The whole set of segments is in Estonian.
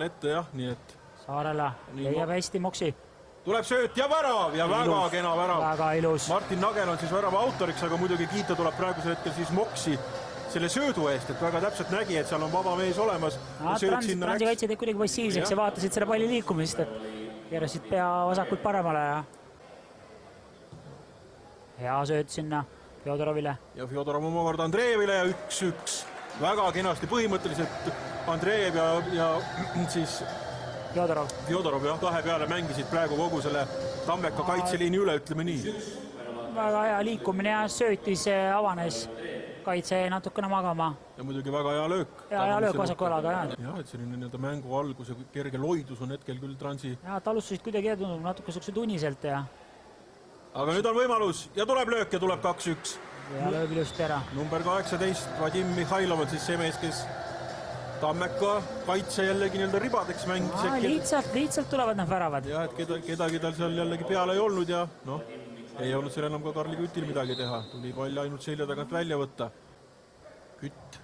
peale ette jah, nii et Saarela leiab hästi Moksi. tuleb sööt ja värav ja väga kena värav. Väga ilus. Martin Nagel on siis värava autoriks, aga muidugi kiita tuleb praegusel hetkel siis Moksi selle söödu eest, et väga täpselt nägi, et seal on vaba mees olemas. Transi kaitsed jäid kuidagi passiivseks ja vaatasid selle palli liikumist, et keerasid pea vasakult paremale ja hea sööt sinna Fjodorovile. Ja Fjodorov omakorda Andreevile ja 1-1. Väga kenasti põhimõtteliselt Andreev ja siis Fjodorov jah, kahe peale mängisid praegu kogu selle Tammeka kaitseliini üle, ütleme nii. Väga hea liikumine ja söötis avanes kaitse natukene magama. Ja muidugi väga hea löök. Hea löök vasaku jalaga jah. Jah, et selline nii-öelda mängu algus ja kerge loidus on hetkel küll Transi. Ja talustusid kuidagi tundub natuke suksed uniselt ja... Aga nüüd on võimalus ja tuleb löök ja tuleb 2-1. Ja lööb ilusti ära. Number 18, Vadim Mihhailov on siis see mees, kes Tammeka kaitse jällegi nii-öelda ribadeks mängis. Lihtsalt tulevad need väravad. Ja, et kedagi tal seal jällegi peale ei olnud ja noh, ei olnud seal enam ka Karli Kütil midagi teha. Tuli pall ainult selja tagant välja võtta. Kütt.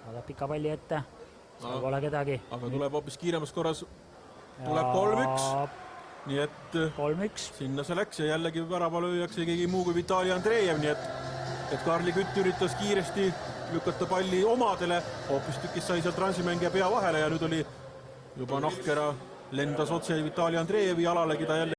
Saadab pika palli ette. Seal pole kedagi. Aga tuleb hoopis kiiremas korras. Tuleb 3-1. Nii et 3-1. Sinna see läks ja jällegi värava lööjaks keegi muu kui Vitali Andreev, nii et Karli Kütt üritas kiiresti lükata palli omadele, hoopis tükis sai seal transimängija pea vahele ja nüüd oli juba nahkera lendas otse Vitali Andreevi jalalegi ta jälle